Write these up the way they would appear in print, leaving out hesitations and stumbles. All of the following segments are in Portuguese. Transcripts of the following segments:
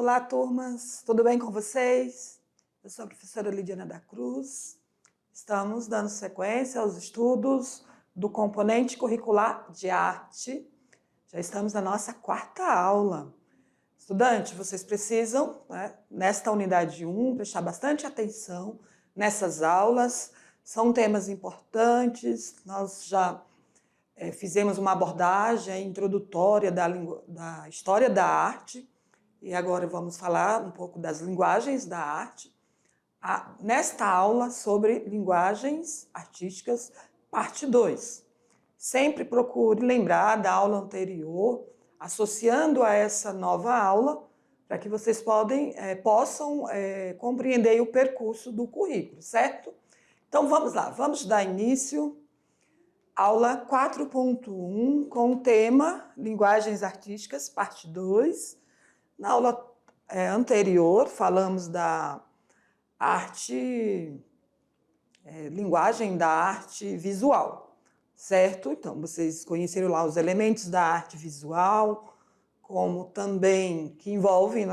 Olá, turmas, tudo bem com vocês? Eu sou a professora Lidiana da Cruz. Estamos dando sequência aos estudos do componente curricular de arte. Já estamos na nossa quarta aula. Estudante, vocês precisam, nesta unidade 1, prestar bastante atenção nessas aulas. São temas importantes, nós já fizemos uma abordagem introdutória da história da arte, e agora vamos falar um pouco das linguagens da arte. Nesta aula sobre linguagens artísticas, parte 2. Sempre procure lembrar da aula anterior, associando a essa nova aula, para que vocês possam compreender o percurso do currículo, certo? Então vamos lá, vamos dar início. Aula 4.1 com o tema Linguagens Artísticas, parte 2. Na aula anterior, falamos da linguagem da arte visual, certo? Então, vocês conheceram lá os elementos da arte visual, como também que envolvem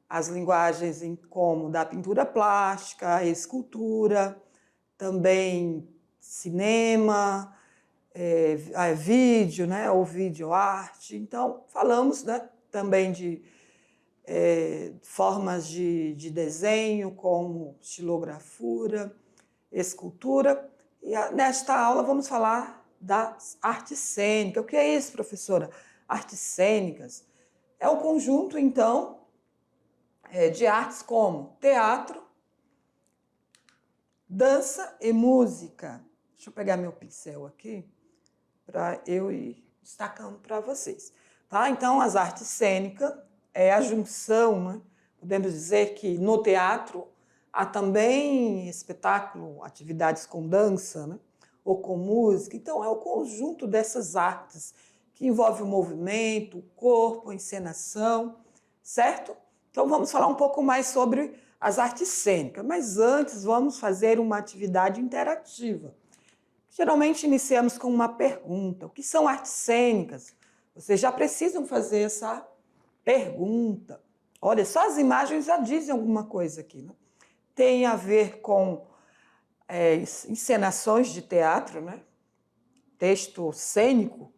as linguagens como da pintura plástica, escultura, também cinema, vídeo, ou videoarte. Então, falamos também de formas de desenho, como estilografura, escultura. E nesta aula vamos falar das artes cênicas. O que é isso, professora? Artes cênicas é o conjunto, então, de artes como teatro, dança e música. Deixa eu pegar meu pincel aqui para eu ir destacando para vocês. Tá? Então, as artes cênicas é a junção, podemos dizer que no teatro há também espetáculo, atividades com dança, ou com música. Então, é o conjunto dessas artes que envolve o movimento, o corpo, a encenação, certo? Então, vamos falar um pouco mais sobre as artes cênicas, mas antes vamos fazer uma atividade interativa. Geralmente iniciamos com uma pergunta: o que são artes cênicas? Vocês já precisam fazer essa pergunta. Olha, só as imagens já dizem alguma coisa aqui. Tem a ver com encenações de teatro, texto cênico,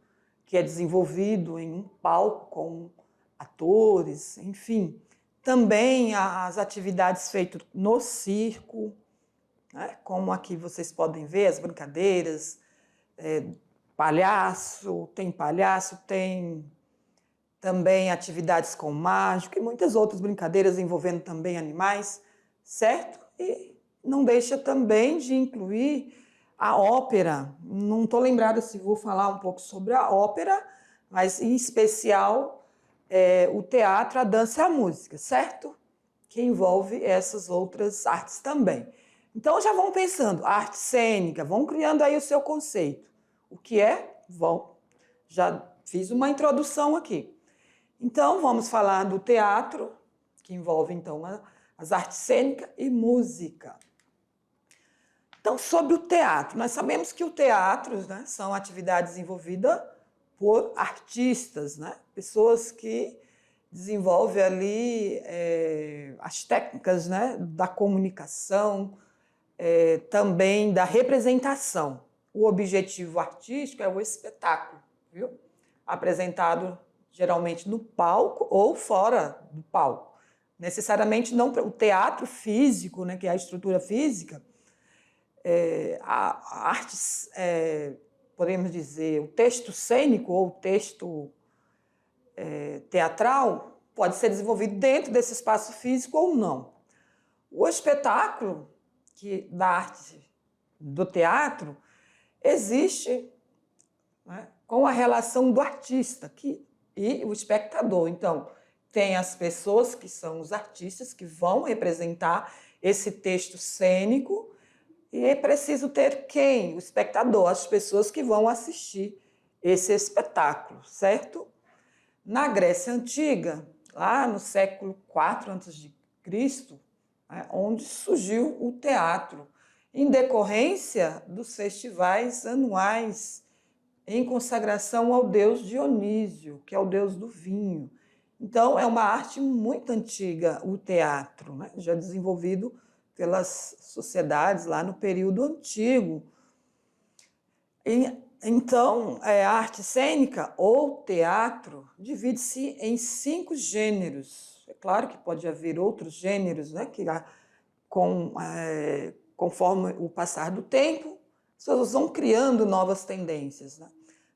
que é desenvolvido em um palco com atores, enfim. Também as atividades feitas no circo, como aqui vocês podem ver, as brincadeiras, palhaço, tem também atividades com mágica e muitas outras brincadeiras envolvendo também animais, certo? E não deixa também de incluir a ópera. Não estou lembrada se vou falar um pouco sobre a ópera, mas em especial o teatro, a dança e a música, certo? Que envolve essas outras artes também. Então já vão pensando, arte cênica, vão criando aí o seu conceito. O que é? Já fiz uma introdução aqui. Então, vamos falar do teatro, que envolve, então, as artes cênicas e música. Então, sobre o teatro, nós sabemos que o teatro são atividades desenvolvidas por artistas, pessoas que desenvolvem ali as técnicas da comunicação, também da representação. O objetivo artístico é o espetáculo, viu? Apresentado geralmente no palco ou fora do palco. Necessariamente não o teatro físico, que é a estrutura física, a arte, podemos dizer, o texto cênico ou o texto teatral pode ser desenvolvido dentro desse espaço físico ou não. O espetáculo da arte do teatro existe com a relação do artista e o espectador. Então, tem as pessoas que são os artistas que vão representar esse texto cênico e é preciso ter quem? O espectador, as pessoas que vão assistir esse espetáculo, certo? Na Grécia Antiga, lá no século IV a.C., onde surgiu o teatro, em decorrência dos festivais anuais em consagração ao deus Dionísio, que é o deus do vinho. Então, é uma arte muito antiga, o teatro, né? Já desenvolvido pelas sociedades lá no período antigo. Então, a arte cênica ou teatro divide-se em 5 gêneros. É claro que pode haver outros gêneros, né, que conforme o passar do tempo, as pessoas vão criando novas tendências, né?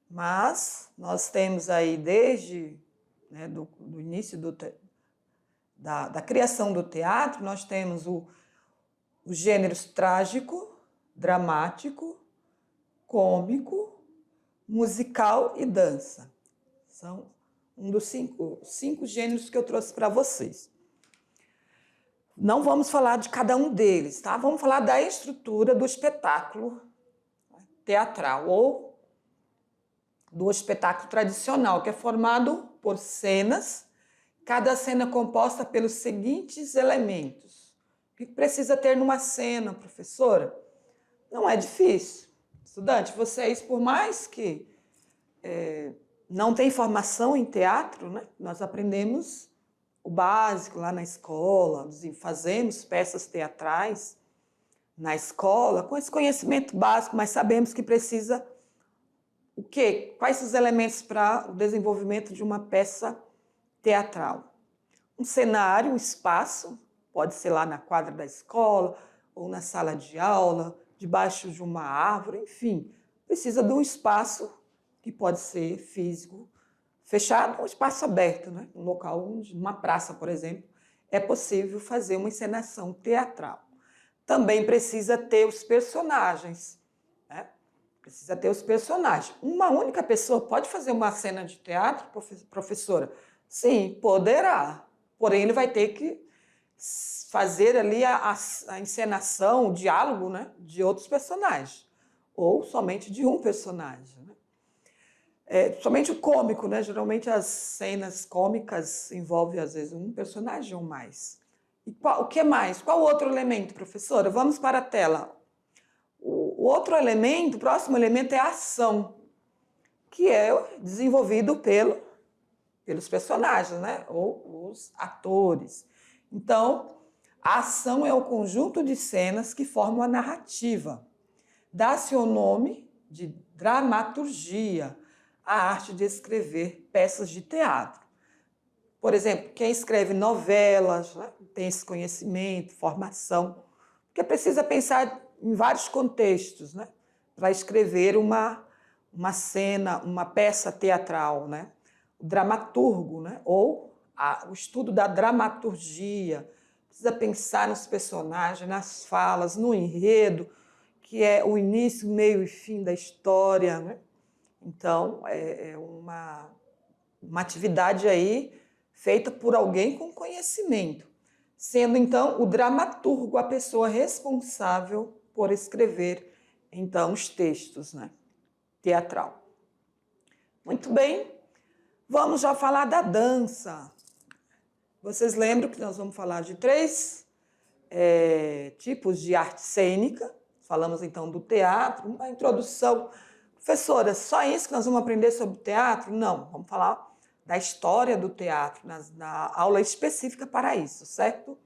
Mas nós temos aí desde, né, do início da criação do teatro, nós temos os gêneros trágico, dramático, cômico, musical e dança. São um dos cinco gêneros que eu trouxe para vocês. Não vamos falar de cada um deles, tá? Vamos falar da estrutura do espetáculo teatral ou do espetáculo tradicional, que é formado por cenas, cada cena composta pelos seguintes elementos. O que precisa ter numa cena, professora? Não é difícil. Estudante, vocês, por mais que não tenham formação em teatro, né? Nós aprendemos o básico lá na escola, fazemos peças teatrais na escola com esse conhecimento básico, mas sabemos que precisa o quê? Quais os elementos para o desenvolvimento de uma peça teatral? Um cenário, um espaço, pode ser lá na quadra da escola ou na sala de aula, debaixo de uma árvore, enfim, precisa de um espaço que pode ser físico, fechado ou espaço aberto, né? Um local onde, numa praça, por exemplo, é possível fazer uma encenação teatral. Também precisa ter os personagens, né? Precisa ter os personagens. Uma única pessoa pode fazer uma cena de teatro, professora? Sim, poderá. Porém, ele vai ter que fazer ali a encenação, o diálogo, né, de outros personagens. Ou somente de um personagem. Né? Somente o cômico, né? Geralmente as cenas cômicas envolvem, às vezes, um personagem ou mais. E o que mais? Qual outro elemento, professora? Vamos para a tela. O outro elemento, o próximo elemento é a ação, que é desenvolvido pelos personagens, né? Ou os atores. Então, a ação é o conjunto de cenas que formam a narrativa. Dá-se o nome de dramaturgia, a arte de escrever peças de teatro. Por exemplo, quem escreve novelas, né, tem esse conhecimento, formação, porque precisa pensar em vários contextos, né, para escrever uma cena, uma peça teatral, né? O dramaturgo, né, ou o estudo da dramaturgia, precisa pensar nos personagens, nas falas, no enredo, que é o início, meio e fim da história, né? Então, é uma atividade aí feita por alguém com conhecimento, sendo, então, o dramaturgo a pessoa responsável por escrever, então, os textos, né? Teatral. Muito bem, vamos já falar da dança. Vocês lembram que nós vamos falar de 3 tipos de arte cênica. Falamos, então, do teatro, uma introdução. Professora, só isso que nós vamos aprender sobre teatro? Não, vamos falar da história do teatro, na aula específica para isso, certo?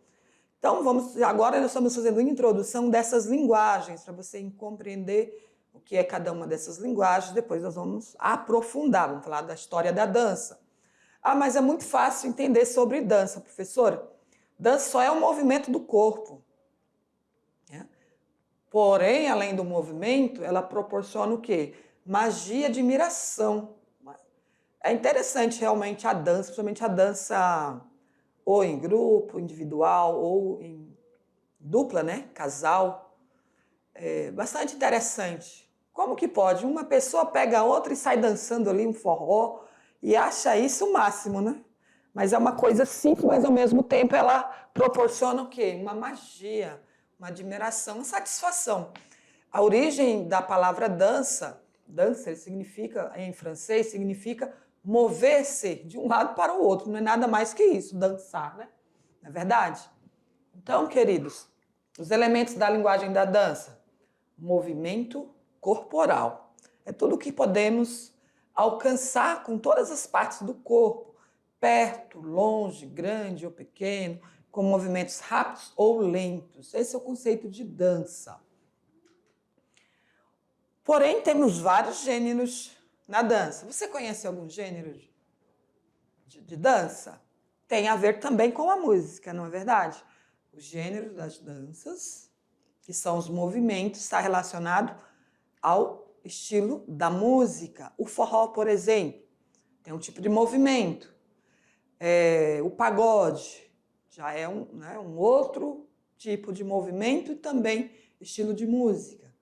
Então, agora nós estamos fazendo uma introdução dessas linguagens, para você compreender o que é cada uma dessas linguagens. Depois nós vamos aprofundar, vamos falar da história da dança. Ah, mas é muito fácil entender sobre dança, professora. Dança só é um movimento do corpo. Né? Porém, além do movimento, ela proporciona o quê? Magia, admiração. É interessante realmente a dança, principalmente a dança ou em grupo, individual, ou em dupla, né? Casal. É bastante interessante. Como que pode? Uma pessoa pega a outra e sai dançando ali um forró e acha isso o máximo, né? Mas é uma coisa simples, mas ao mesmo tempo ela proporciona o quê? Uma magia, uma admiração, uma satisfação. A origem da palavra dança, danser significa, em francês, significa mover-se de um lado para o outro. Não é nada mais que isso, dançar, né? Não é verdade? Então, queridos, os elementos da linguagem da dança: movimento corporal. É tudo o que podemos alcançar com todas as partes do corpo. perto, longe, grande ou pequeno, com movimentos rápidos ou lentos. Esse é o conceito de dança. Porém, temos vários gêneros na dança. Você conhece algum gênero de dança? Tem a ver também com a música, não é verdade? O gênero das danças, que são os movimentos, está relacionado ao estilo da música. O forró, por exemplo, tem um tipo de movimento. O pagode já é um outro tipo de movimento e também estilo de música.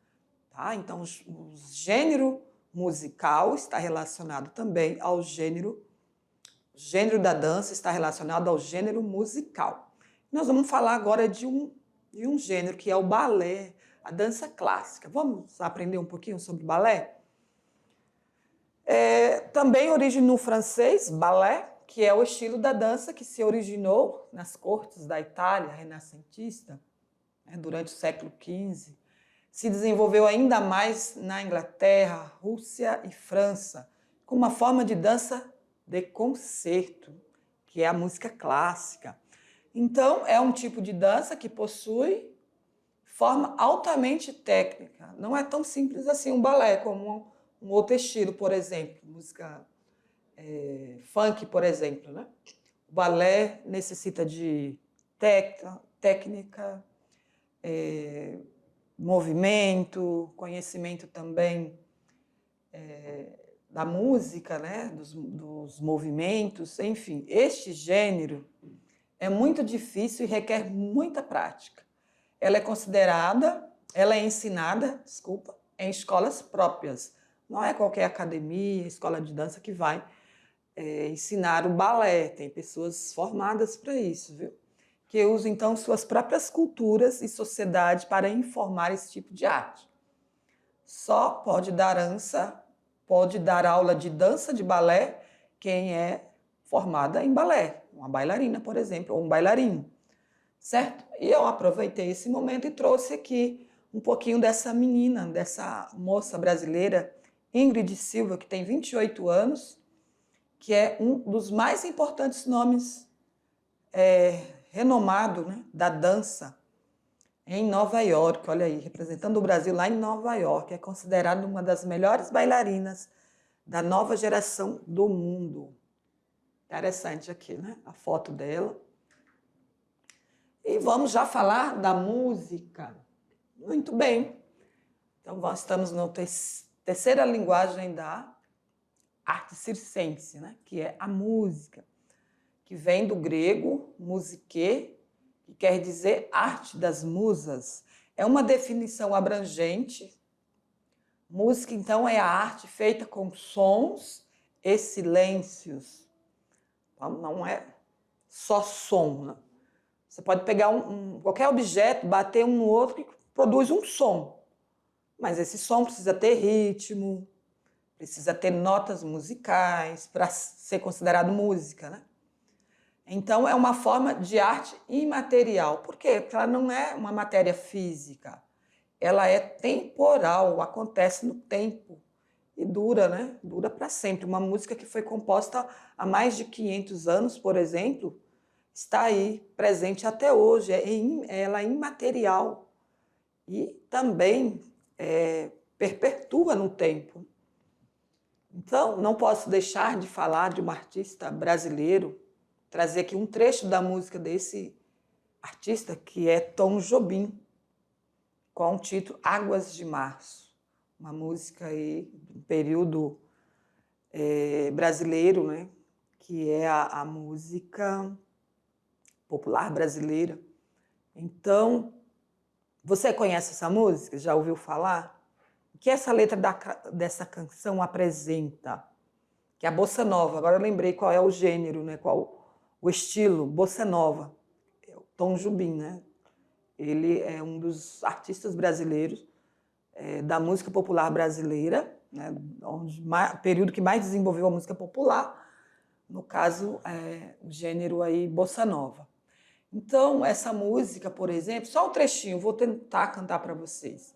Tá? Então, o gênero musical está relacionado também ao gênero. O gênero da dança está relacionado ao gênero musical. Nós vamos falar agora de um gênero que é o balé, a dança clássica. Vamos aprender um pouquinho sobre balé? Também origem no francês, balé, que é o estilo da dança que se originou nas cortes da Itália renascentista, durante o século XV. Se desenvolveu ainda mais na Inglaterra, Rússia e França, com uma forma de dança de concerto, que é a música clássica. Então, é um tipo de dança que possui forma altamente técnica. Não é tão simples assim um balé, como um outro estilo, por exemplo, música funk, por exemplo. Né? O balé necessita de técnica, movimento, conhecimento também da música, né? dos movimentos, enfim. Este gênero é muito difícil e requer muita prática. Ela é ensinada, em escolas próprias. Não é qualquer academia, escola de dança que vai ensinar o balé. Tem pessoas formadas para isso, viu? Que usam, então, suas próprias culturas e sociedade para informar esse tipo de arte. Só pode dar aula de dança de balé quem é formada em balé. Uma bailarina, por exemplo, ou um bailarino. Certo? E eu aproveitei esse momento e trouxe aqui um pouquinho dessa menina, dessa moça brasileira, Ingrid Silva, que tem 28 anos, que é um dos mais importantes nomes renomado, né, da dança em Nova York. Olha aí, representando o Brasil lá em Nova York. É considerada uma das melhores bailarinas da nova geração do mundo. Interessante aqui, né? A foto dela. E vamos já falar da música. Muito bem. Então, nós estamos na terceira linguagem da arte circense, né? Que é a música, que vem do grego musique, que quer dizer arte das musas. É uma definição abrangente. Música, então, é a arte feita com sons e silêncios. Então, não é só som, né? Você pode pegar qualquer objeto, bater um no outro que produz um som. Mas esse som precisa ter ritmo, precisa ter notas musicais para ser considerado música, né? Então, é uma forma de arte imaterial. Por quê? Porque ela não é uma matéria física. Ela é temporal, acontece no tempo e dura, né? Dura para sempre. Uma música que foi composta há mais de 500 anos, por exemplo, está aí, presente até hoje. Ela é imaterial e também perpetua no tempo. Então, não posso deixar de falar de um artista brasileiro, trazer aqui um trecho da música desse artista, que é Tom Jobim, com o título Águas de Março. Uma música aí do período brasileiro, né? Que é a música popular brasileira. Então, você conhece essa música? Já ouviu falar? O que essa letra dessa canção apresenta? Que é a bossa nova. Agora eu lembrei qual é o gênero, né? Qual o estilo, bossa nova. É o Tom Jobim, né? Ele é um dos artistas brasileiros da música popular brasileira, né? O período que mais desenvolveu a música popular, no caso, o gênero aí bossa nova. Então, essa música, por exemplo, só um trechinho, vou tentar cantar para vocês.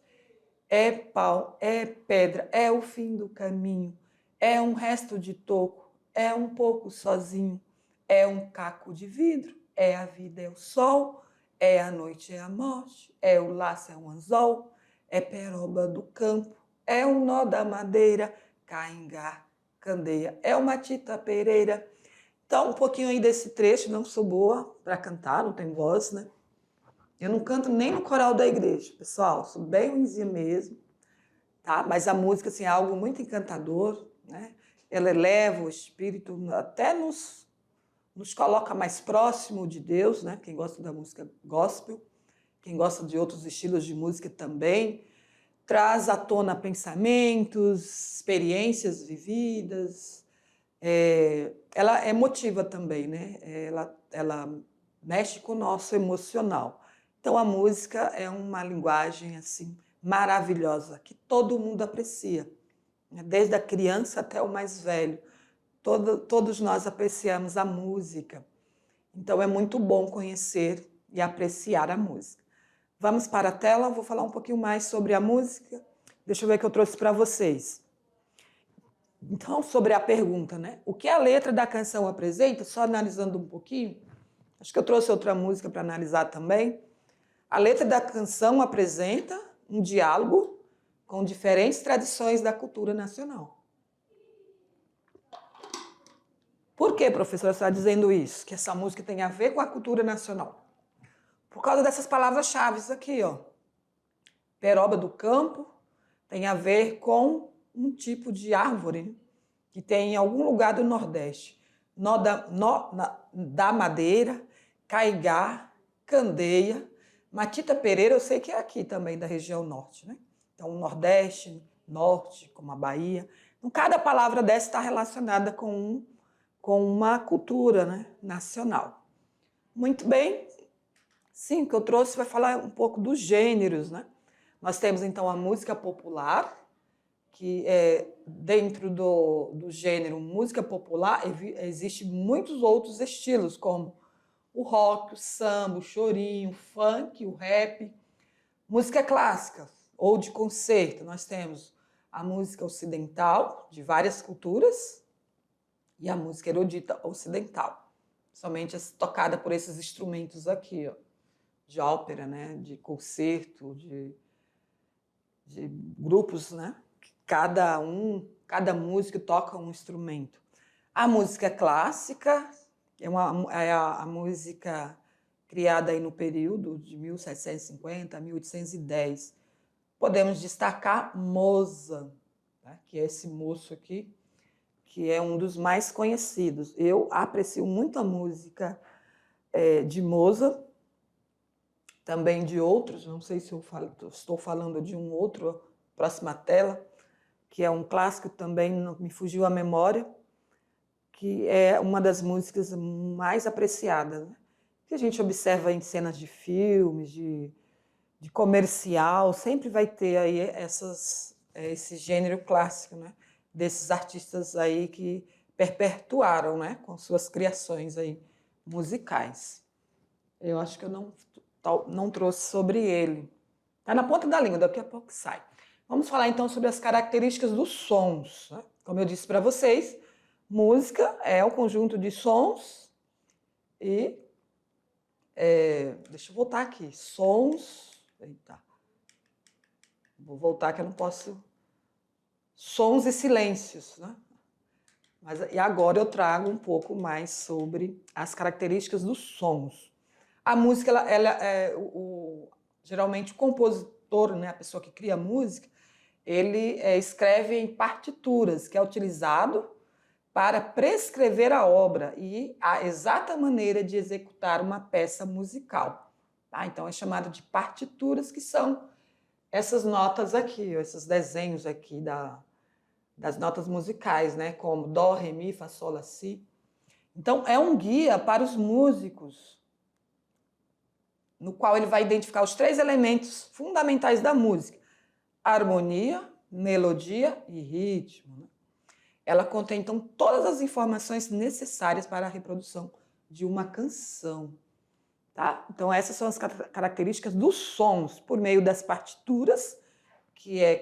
É pau, é pedra, é o fim do caminho, é um resto de toco, é um pouco sozinho, é um caco de vidro, é a vida, é o sol, é a noite, é a morte, é o laço, é um anzol, é peroba do campo, é um nó da madeira, caingá, candeia, é uma tita pereira. Então, um pouquinho aí desse trecho, não sou boa para cantar, não tenho voz, né? Eu não canto nem no coral da igreja, pessoal, sou bem ruimzinha mesmo, tá? Mas a música, assim, é algo muito encantador, né? Ela eleva o espírito, até nos coloca mais próximo de Deus, né? Quem gosta da música gospel, quem gosta de outros estilos de música também, traz à tona pensamentos, experiências vividas. Ela é emotiva também, né? Ela mexe com o nosso emocional. Então a música é uma linguagem assim maravilhosa que todo mundo aprecia, né? Desde a criança até o mais velho. Todos nós apreciamos a música. Então é muito bom conhecer e apreciar a música. Vamos para a tela, vou falar um pouquinho mais sobre a música. Deixa eu ver o que eu trouxe para vocês. Então, sobre a pergunta, né? O que a letra da canção apresenta, só analisando um pouquinho, acho que eu trouxe outra música para analisar também. A letra da canção apresenta um diálogo com diferentes tradições da cultura nacional. Por que, professora, você está dizendo isso? Que essa música tem a ver com a cultura nacional? Por causa dessas palavras-chave aqui, ó. Peroba do campo tem a ver com um tipo de árvore, né? Que tem em algum lugar do Nordeste. Nó da madeira, caigá, candeia, matita pereira, eu sei que é aqui também da região norte, né? Então, Nordeste, Norte, como a Bahia. Então, cada palavra dessa está relacionada com uma cultura, né, nacional. Muito bem. Sim, o que eu trouxe vai falar um pouco dos gêneros, né? Nós temos, então, a música popular, que é dentro do gênero música popular, existem muitos outros estilos, como o rock, o samba, o chorinho, o funk, o rap. Música clássica ou de concerto, nós temos a música ocidental, de várias culturas, e a música erudita ocidental, somente tocada por esses instrumentos aqui, ó, de ópera, né, de concerto, de grupos, né? Cada músico toca um instrumento. A música clássica é a música criada aí no período de 1750 a 1810. Podemos destacar Mozart, né, que é esse moço aqui, que é um dos mais conhecidos. Eu aprecio muito a música de Mozart, também de outros, não sei se estou falando de um outro, próxima tela, que é um clássico também, não me fugiu a memória, que é uma das músicas mais apreciadas, né? Que a gente observa em cenas de filmes, de comercial, sempre vai ter aí esse gênero clássico, né? Desses artistas aí que perpetuaram, né? Com suas criações aí musicais. Eu acho que eu não trouxe sobre ele. Está na ponta da língua, daqui a pouco sai. Vamos falar então sobre as características dos sons, né? Como eu disse para vocês, música é o conjunto de sons e... deixa eu voltar aqui. Sons... Eita. Vou voltar que eu não posso... Sons e silêncios, né? E agora eu trago um pouco mais sobre as características dos sons. A música, geralmente o compositor, né, a pessoa que cria música, ele escreve em partituras, que é utilizado para prescrever a obra e a exata maneira de executar uma peça musical. Tá? Então é chamado de partituras, que são essas notas aqui, esses desenhos aqui das notas musicais, né, como Dó, Ré, Mi, Fá, Sol, Lá, Si. Então é um guia para os músicos, no qual ele vai identificar os 3 elementos fundamentais da música: harmonia, melodia e ritmo, né? Ela contém, então, todas as informações necessárias para a reprodução de uma canção. Tá? Então, essas são as características dos sons, por meio das partituras, que é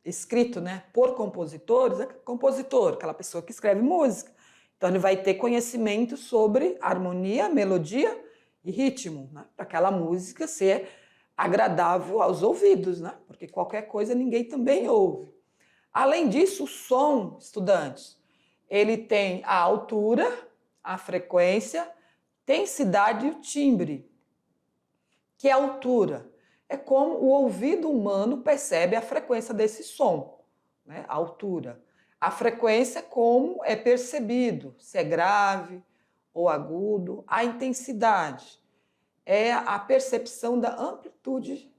escrito, né, por compositores. É compositor, aquela pessoa que escreve música. Então, ele vai ter conhecimento sobre harmonia, melodia e ritmo, né? Para aquela música ser agradável aos ouvidos, né? Porque qualquer coisa ninguém também ouve. Além disso, o som, estudantes, ele tem a altura, a frequência, intensidade e o timbre. Que é a altura? É como o ouvido humano percebe a frequência desse som, né? A altura. A frequência é como é percebido, se é grave ou agudo. A intensidade é a percepção da amplitude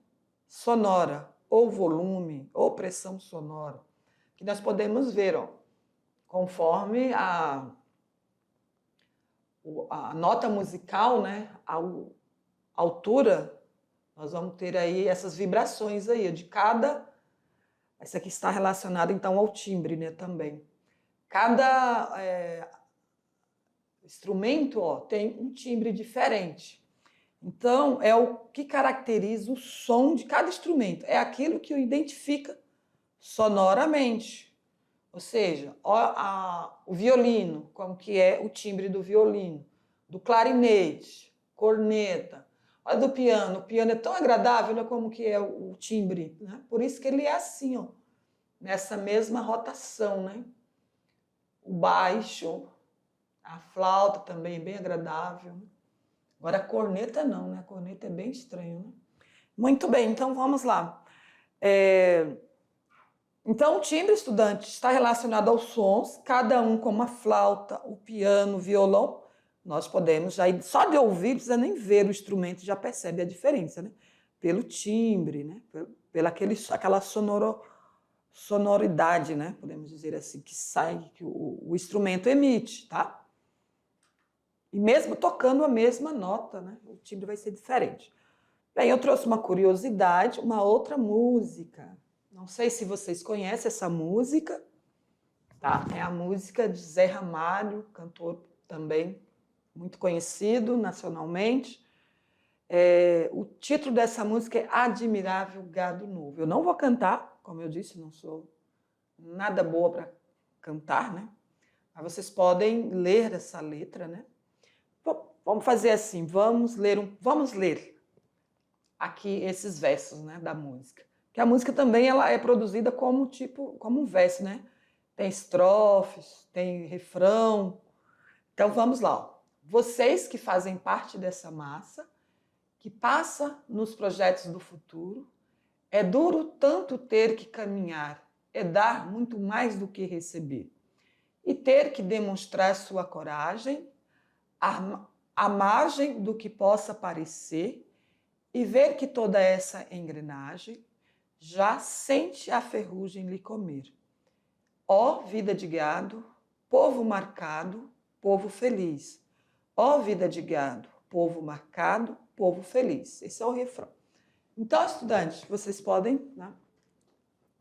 sonora, ou volume, ou pressão sonora, que nós podemos ver, ó, conforme a nota musical, né, a altura, nós vamos ter aí essas vibrações aí, de cada... Essa aqui está relacionada, então, ao timbre, né, também. Cada instrumento, ó, tem um timbre diferente. Então, é o que caracteriza o som de cada instrumento. É aquilo que o identifica sonoramente. Ou seja, o violino, como que é o timbre do violino, do clarinete, corneta. Olha do piano, o piano é tão agradável, né, como que é o timbre, né? Por isso que ele é assim, ó, nessa mesma rotação, né? O baixo, a flauta também é bem agradável. Agora a corneta não, né? A corneta é bem estranho, né? Muito bem, então vamos lá. Então, o timbre, estudante, está relacionado aos sons, cada um como a flauta, o piano, o violão. Nós podemos já, só de ouvir, não precisa nem ver o instrumento, já percebe a diferença, né? Pelo timbre, né? Pela aquela sonoridade, né? Podemos dizer assim, que sai, que o instrumento emite, tá? E mesmo tocando a mesma nota, né? O timbre vai ser diferente. Bem, eu trouxe uma curiosidade, uma outra música. Não sei se vocês conhecem essa música, tá? É a música de Zé Ramalho, cantor também muito conhecido nacionalmente. O título dessa música é Admirável Gado Novo. Eu não vou cantar, como eu disse, não sou nada boa para cantar, né? Mas vocês podem ler essa letra, né? Vamos fazer assim, vamos ler aqui esses versos, né, da música. Que a música também ela é produzida como um verso, né? Tem estrofes, tem refrão. Então vamos lá. Ó. Vocês que fazem parte dessa massa, que passa nos projetos do futuro, é duro tanto ter que caminhar, é dar muito mais do que receber. E ter que demonstrar sua coragem, à margem do que possa parecer, e ver que toda essa engrenagem já sente a ferrugem lhe comer. Ó vida de gado, povo marcado, povo feliz. Ó vida de gado, povo marcado, povo feliz. Esse é o refrão. Então, estudantes, vocês podem, né,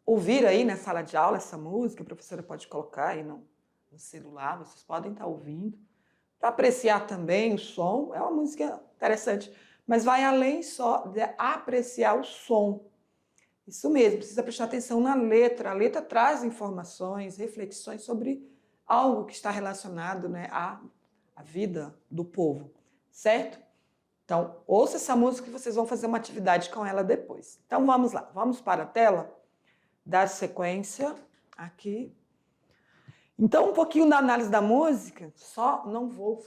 ouvir aí na sala de aula essa música, a professora pode colocar aí no celular, vocês podem estar ouvindo, para apreciar também o som. É uma música interessante, mas vai além só de apreciar o som. Isso mesmo, precisa prestar atenção na letra. A letra traz informações, reflexões sobre algo que está relacionado, né, à vida do povo, certo? Então, ouça essa música que vocês vão fazer uma atividade com ela depois. Então, vamos lá. Vamos para a tela, dar sequência aqui. Então, um pouquinho da análise da música, só não vou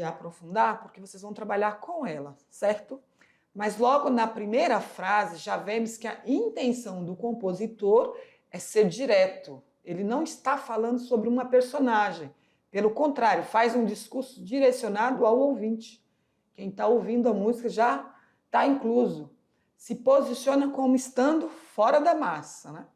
aprofundar, porque vocês vão trabalhar com ela, certo? Mas logo na primeira frase já vemos que a intenção do compositor é ser direto. Ele não está falando sobre uma personagem. Pelo contrário, faz um discurso direcionado ao ouvinte. Quem está ouvindo a música já está incluso. Se posiciona como estando fora da massa, né?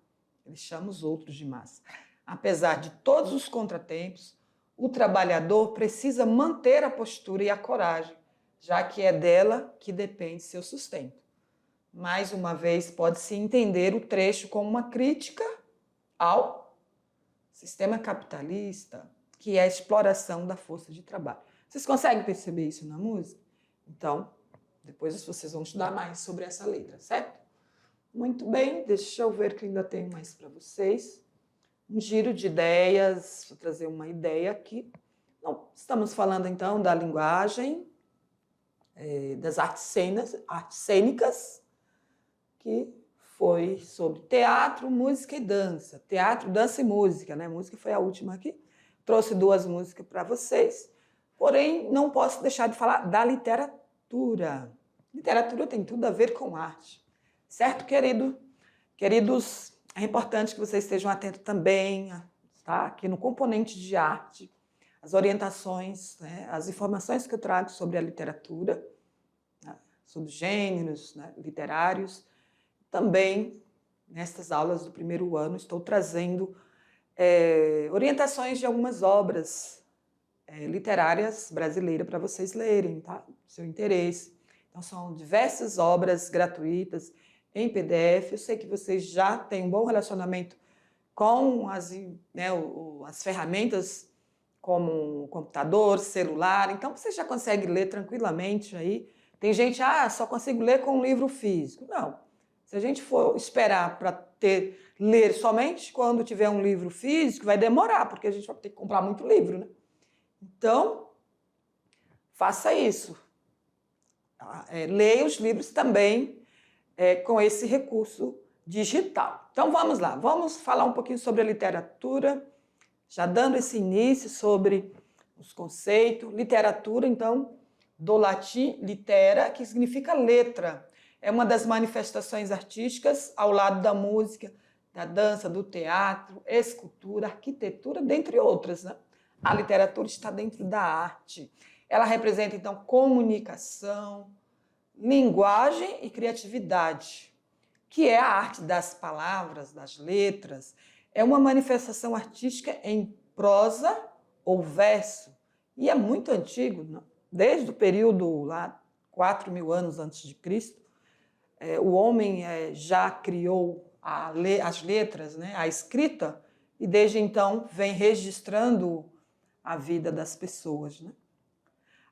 Ele chama os outros de massa. Apesar de todos os contratempos, o trabalhador precisa manter a postura e a coragem, já que é dela que depende seu sustento. Mais uma vez, pode-se entender o trecho como uma crítica ao sistema capitalista, que é a exploração da força de trabalho. Vocês conseguem perceber isso na música? Então, depois vocês vão estudar mais sobre essa letra, certo? Muito bem, deixa eu ver que ainda tenho mais para vocês. Um giro de ideias, vou trazer uma ideia aqui. Então, estamos falando, então, da linguagem, das artes cênicas, que foi sobre teatro, música e dança. Teatro, dança e música, né? Música foi a última aqui. Trouxe 2 músicas para vocês. Porém, não posso deixar de falar da literatura. Literatura tem tudo a ver com arte. Certo, queridos? É importante que vocês estejam atentos também, tá? Aqui no componente de arte, as orientações, né? As informações que eu trago sobre a literatura, né? Sobre gêneros, né? Literários. Também, nestas aulas do primeiro ano, estou trazendo orientações de algumas obras literárias brasileiras para vocês lerem, tá? Seu interesse. Então, são diversas obras gratuitas em PDF. Eu sei que vocês já têm um bom relacionamento com as ferramentas como o computador, celular, então você já consegue ler tranquilamente aí. Tem gente, só consigo ler com um livro físico. Não. Se a gente for esperar para ler somente quando tiver um livro físico, vai demorar, porque a gente vai ter que comprar muito livro, né? Então, faça isso. Leia os livros também com esse recurso digital. Então, vamos lá. Vamos falar um pouquinho sobre a literatura, já dando esse início sobre os conceitos. Literatura, então, do latim litera, que significa letra. É uma das manifestações artísticas ao lado da música, da dança, do teatro, escultura, arquitetura, dentre outras, né? A literatura está dentro da arte. Ela representa, então, comunicação, linguagem e criatividade, que é a arte das palavras, das letras. É uma manifestação artística em prosa ou verso. E é muito antigo, né? Desde o período lá, 4.000 anos antes de Cristo, o homem já criou as letras, né? A escrita, e desde então vem registrando a vida das pessoas, né?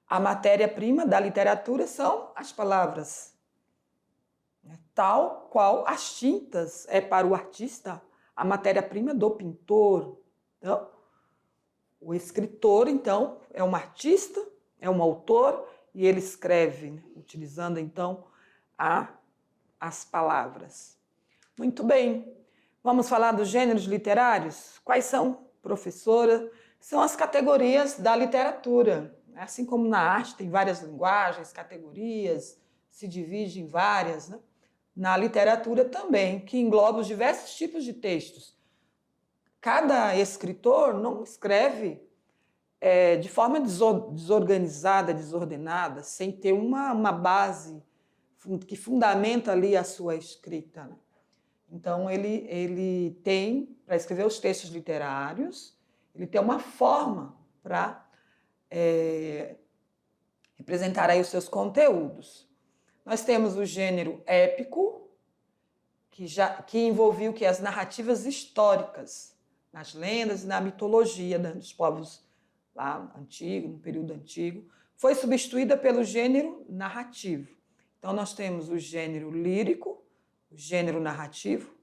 A matéria-prima da literatura são as palavras, né? Tal qual as tintas é para o artista a matéria-prima do pintor. Então, o escritor, então, é um artista, é um autor, e ele escreve, né? Utilizando, então, as palavras. Muito bem. Vamos falar dos gêneros literários? Quais são, professora? São as categorias da literatura. Assim como na arte tem várias linguagens, categorias, se divide em várias, né? Na literatura também, que engloba os diversos tipos de textos. Cada escritor não escreve de forma desorganizada, desordenada, sem ter uma base que fundamenta ali a sua escrita, né? Então, ele tem, para escrever os textos literários, ele tem uma forma para representar aí os seus conteúdos. Nós temos o gênero épico, que envolvia as narrativas históricas, nas lendas e na mitologia, né, dos povos lá antigos, no período antigo. Foi substituída pelo gênero narrativo. Então, nós temos o gênero lírico, o gênero narrativo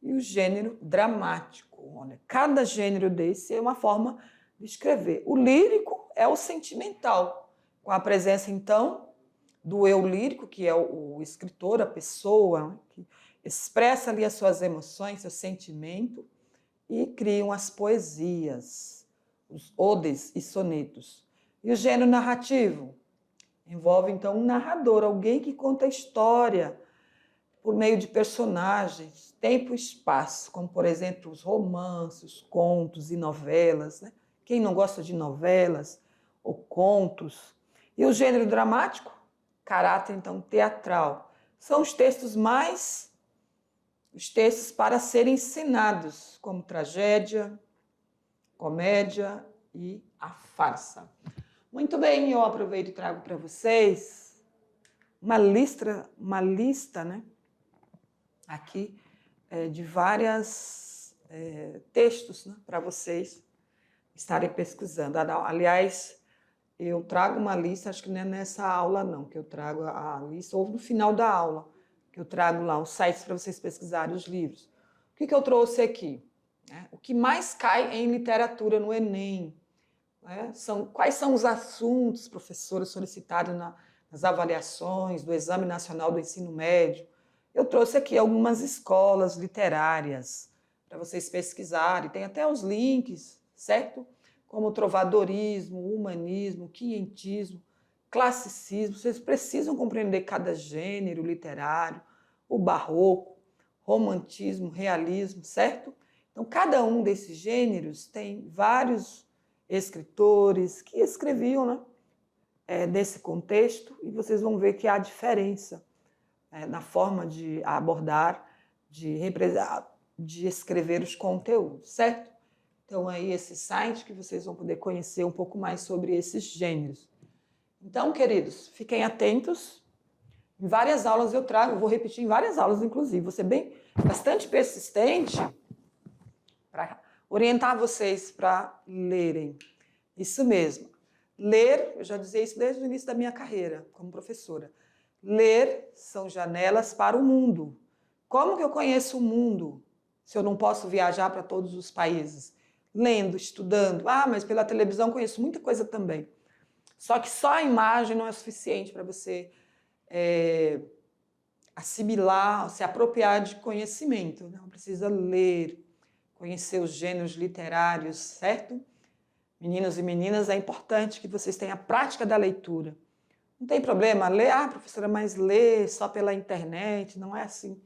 e o gênero dramático. Olha, cada gênero desse é uma forma de escrever. O lírico é o sentimental, com a presença, então, do eu lírico, que é o escritor, a pessoa, né, que expressa ali as suas emoções, seu sentimento, e criam as poesias, os odes e sonetos. E o gênero narrativo envolve, então, um narrador, alguém que conta a história por meio de personagens, tempo e espaço, como, por exemplo, os romances, contos e novelas, né? Quem não gosta de novelas ou contos? E o gênero dramático, caráter, então, teatral. São os textos para serem ensinados, como tragédia, comédia e a farsa. Muito bem, eu aproveito e trago para vocês uma lista, né, aqui de vários textos, né, para vocês estarem pesquisando. Aliás, eu trago uma lista, acho que não é nessa aula não, que eu trago a lista, ou no final da aula, que eu trago lá os sites para vocês pesquisarem os livros. O que eu trouxe aqui? O que mais cai em literatura no Enem? né? Quais são os assuntos, professora, solicitados nas avaliações do Exame Nacional do Ensino Médio. Eu trouxe aqui algumas escolas literárias para vocês pesquisarem. Tem até os links, certo? Como trovadorismo, humanismo, quinhentismo, classicismo. Vocês precisam compreender cada gênero literário, o barroco, romantismo, realismo, certo? Então, cada um desses gêneros tem vários escritores que escreviam, né, nesse contexto, e vocês vão ver que há diferença na forma de abordar, de escrever os conteúdos, certo? Então, aí esse site que vocês vão poder conhecer um pouco mais sobre esses gêneros. Então, queridos, fiquem atentos. Em várias aulas eu trago, eu vou repetir em várias aulas, inclusive. Vou ser bastante persistente para orientar vocês para lerem. Isso mesmo. Ler, eu já dizia isso desde o início da minha carreira como professora. Ler são janelas para o mundo. Como que eu conheço o mundo se eu não posso viajar para todos os países? Lendo, estudando. Ah, mas pela televisão conheço muita coisa também. Só que só a imagem não é suficiente para você assimilar, se apropriar de conhecimento. Não precisa ler, conhecer os gêneros literários, certo? Meninos e meninas, é importante que vocês tenham a prática da leitura. Não tem problema ler, professora, mas ler só pela internet não é assim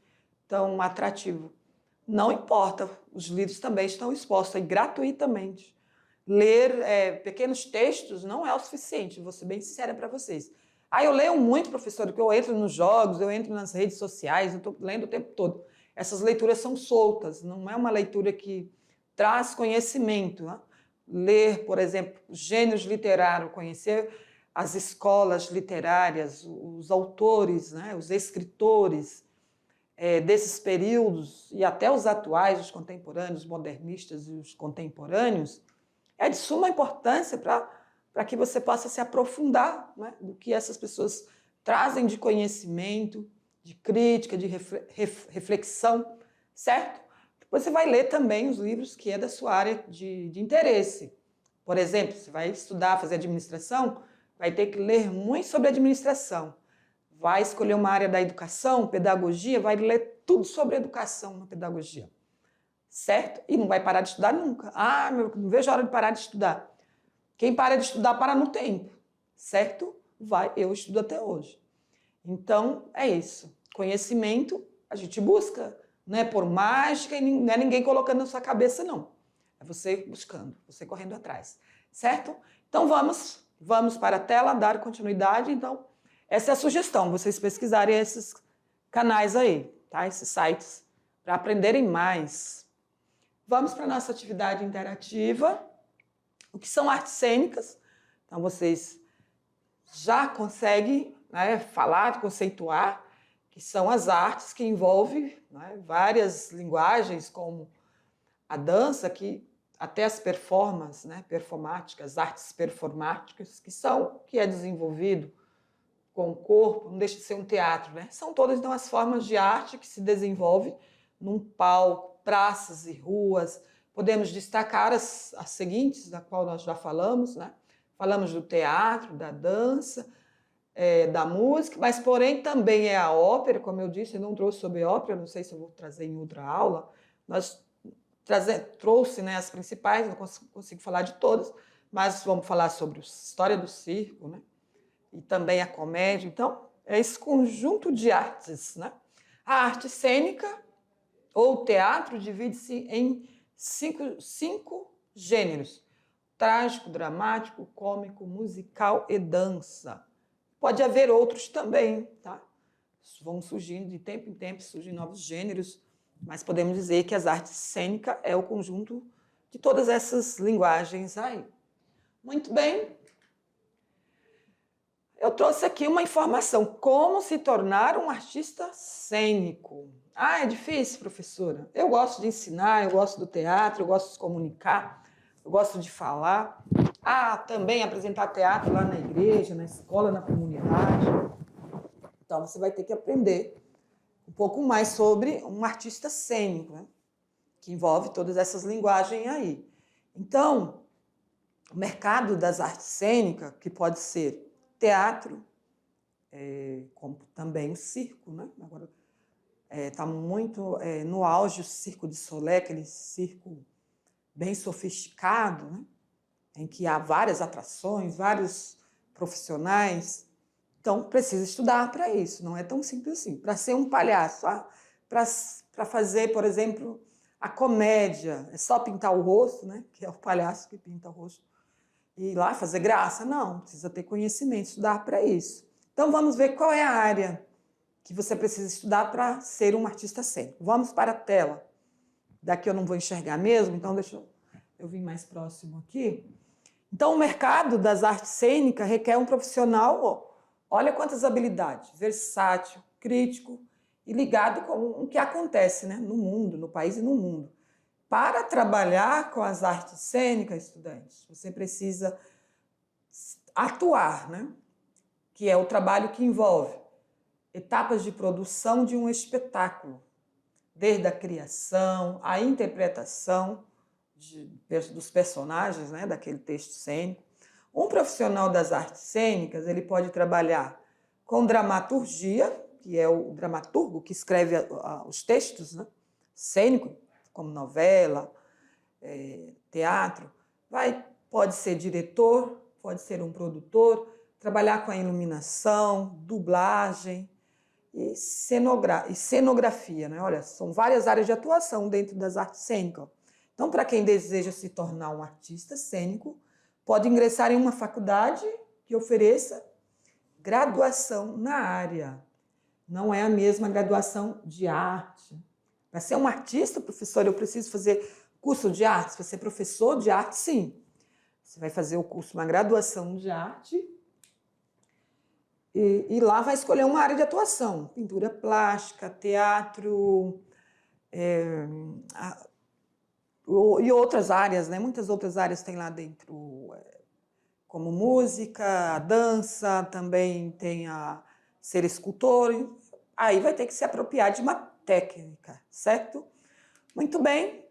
tão atrativo. Não importa, os livros também estão expostos aí gratuitamente. Ler pequenos textos não é o suficiente, vou ser bem sincera para vocês. Eu leio muito, professora, porque eu entro nos jogos, eu entro nas redes sociais, eu estou lendo o tempo todo. Essas leituras são soltas, não é uma leitura que traz conhecimento, né? Ler, por exemplo, gêneros literários, conhecer as escolas literárias, os autores, né, os escritores desses períodos e até os atuais, os contemporâneos, os modernistas e os contemporâneos, é de suma importância para que você possa se aprofundar, né, do que essas pessoas trazem de conhecimento, de crítica, de reflexão, certo? Depois você vai ler também os livros que é da sua área de interesse. Por exemplo, você vai estudar, fazer administração, vai ter que ler muito sobre administração. Vai escolher uma área da educação, pedagogia, vai ler tudo sobre educação na pedagogia. Certo? E não vai parar de estudar nunca. Não vejo a hora de parar de estudar. Quem para de estudar, para no tempo. Certo? Eu estudo até hoje. Então, é isso. Conhecimento, a gente busca. Não é por mágica e não é ninguém colocando na sua cabeça, não. É você buscando, você correndo atrás. Certo? Então, vamos para a tela, dar continuidade. Então, essa é a sugestão, vocês pesquisarem esses canais aí, tá? Esses sites, para aprenderem mais. Vamos para a nossa atividade interativa. O que são artes cênicas? Então, vocês já conseguem, né, falar, conceituar, que são as artes que envolvem, né, várias linguagens, como a dança, até as performances, né, performáticas, artes performáticas, que é desenvolvido com o corpo, não deixa de ser um teatro, né? São todas, então, as formas de arte que se desenvolve num palco, praças e ruas. Podemos destacar as seguintes, da qual nós já falamos, né? Falamos do teatro, da dança, da música, mas, porém, também é a ópera, como eu disse, eu não trouxe sobre ópera, não sei se eu vou trazer em outra aula. Nós trouxe, né, as principais, não consigo falar de todas, mas vamos falar sobre a história do circo, né? E também a comédia. Então, é esse conjunto de artes, né? A arte cênica, ou teatro, divide-se em cinco gêneros: trágico, dramático, cômico, musical e dança. Pode haver outros também, tá? Vão surgindo, de tempo em tempo, surgem novos gêneros, mas podemos dizer que as artes cênicas é o conjunto de todas essas linguagens aí. Muito bem. Eu trouxe aqui uma informação: como se tornar um artista cênico. É difícil, professora? Eu gosto de ensinar, eu gosto do teatro, eu gosto de comunicar, eu gosto de falar. Também apresentar teatro lá na igreja, na escola, na comunidade. Então, você vai ter que aprender um pouco mais sobre um artista cênico, né? Que envolve todas essas linguagens aí. Então, O mercado das artes cênicas, que pode ser teatro, como também o circo, né? Agora está muito no auge o Circo de Solé, aquele circo bem sofisticado, né? Em que há várias atrações, vários profissionais. Então, precisa estudar para isso, não é tão simples assim. Para ser um palhaço, para fazer, por exemplo, a comédia, é só pintar o rosto, né? Que é o palhaço que pinta o rosto, e ir lá fazer graça. Não, precisa ter conhecimento, estudar para isso. Então, vamos ver qual é a área que você precisa estudar para ser um artista cênico. Vamos para a tela. Daqui eu não vou enxergar mesmo, então deixa eu vir mais próximo aqui. Então, o mercado das artes cênicas requer um profissional, olha quantas habilidades, versátil, crítico e ligado com o que acontece, né, no mundo, no país e no mundo. Para trabalhar com as artes cênicas, estudantes, você precisa atuar, né, que é o trabalho que envolve etapas de produção de um espetáculo, desde a criação, a interpretação dos personagens, né, daquele texto cênico. Um profissional das artes cênicas, ele pode trabalhar com dramaturgia, que é o dramaturgo que escreve os textos, né, cênicos, como novela, teatro. Pode ser diretor, pode ser um produtor, trabalhar com a iluminação, dublagem e cenografia, né? Olha, são várias áreas de atuação dentro das artes cênicas. Então, para quem deseja se tornar um artista cênico, pode ingressar em uma faculdade que ofereça graduação na área. Não é a mesma graduação de arte. Para ser um artista, professor, eu preciso fazer curso de arte. Para ser professor de arte, sim. Você vai fazer o curso, uma graduação de arte, e lá vai escolher uma área de atuação. Pintura plástica, teatro, e outras áreas, né? Muitas outras áreas tem lá dentro, como música, dança, também tem a ser escultor. Aí vai ter que se apropriar de uma técnica, certo? Muito bem.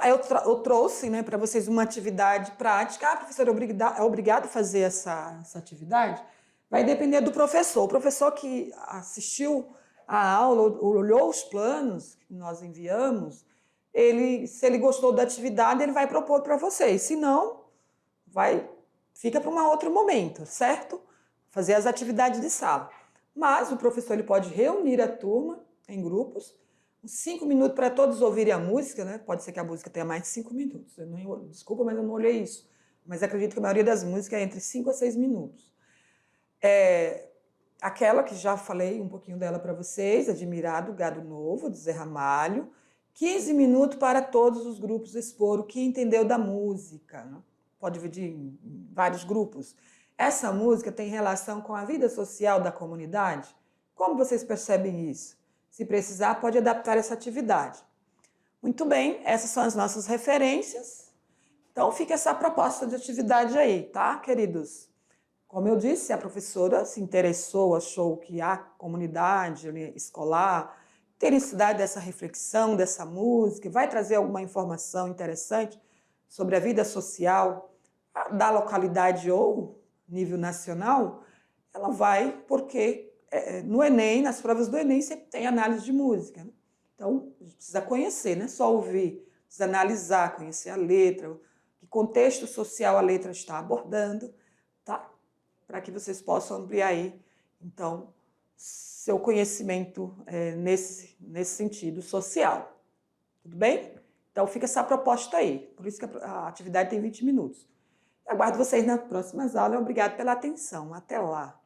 Eu trouxe, né, para vocês uma atividade prática. Professor, é obrigado a fazer essa atividade? Vai depender do professor. O professor que assistiu a aula, olhou os planos que nós enviamos, se ele gostou da atividade, ele vai propor para vocês. Se não, fica para um outro momento, certo? Fazer as atividades de sala. Mas o professor ele pode reunir a turma em grupos, 5 minutos para todos ouvirem a música, né? Pode ser que a música tenha mais de 5 minutos. Desculpa, mas eu não olhei isso. Mas acredito que a maioria das músicas é entre 5 a 6 minutos. Aquela que já falei um pouquinho dela para vocês, Admirado Gado Novo, de Zé Ramalho. 15 minutos para todos os grupos expor o que entendeu da música, né? Pode dividir em vários grupos. Essa música tem relação com a vida social da comunidade? Como vocês percebem isso? Se precisar, pode adaptar essa atividade. Muito bem, essas são as nossas referências. Então, fica essa proposta de atividade aí, tá, queridos? Como eu disse, a professora se interessou, achou que a comunidade escolar tem necessidade dessa reflexão, dessa música, vai trazer alguma informação interessante sobre a vida social da localidade ou nível nacional, ela vai, porque no Enem, nas provas do Enem, sempre tem análise de música, né? Então, a gente precisa conhecer, não é só ouvir, precisa analisar, conhecer a letra, que contexto social a letra está abordando, tá? Para que vocês possam ampliar aí, então, seu conhecimento nesse sentido social. Tudo bem? Então, fica essa proposta aí. Por isso que a atividade tem 20 minutos. Aguardo vocês nas próximas aulas. Obrigada pela atenção. Até lá.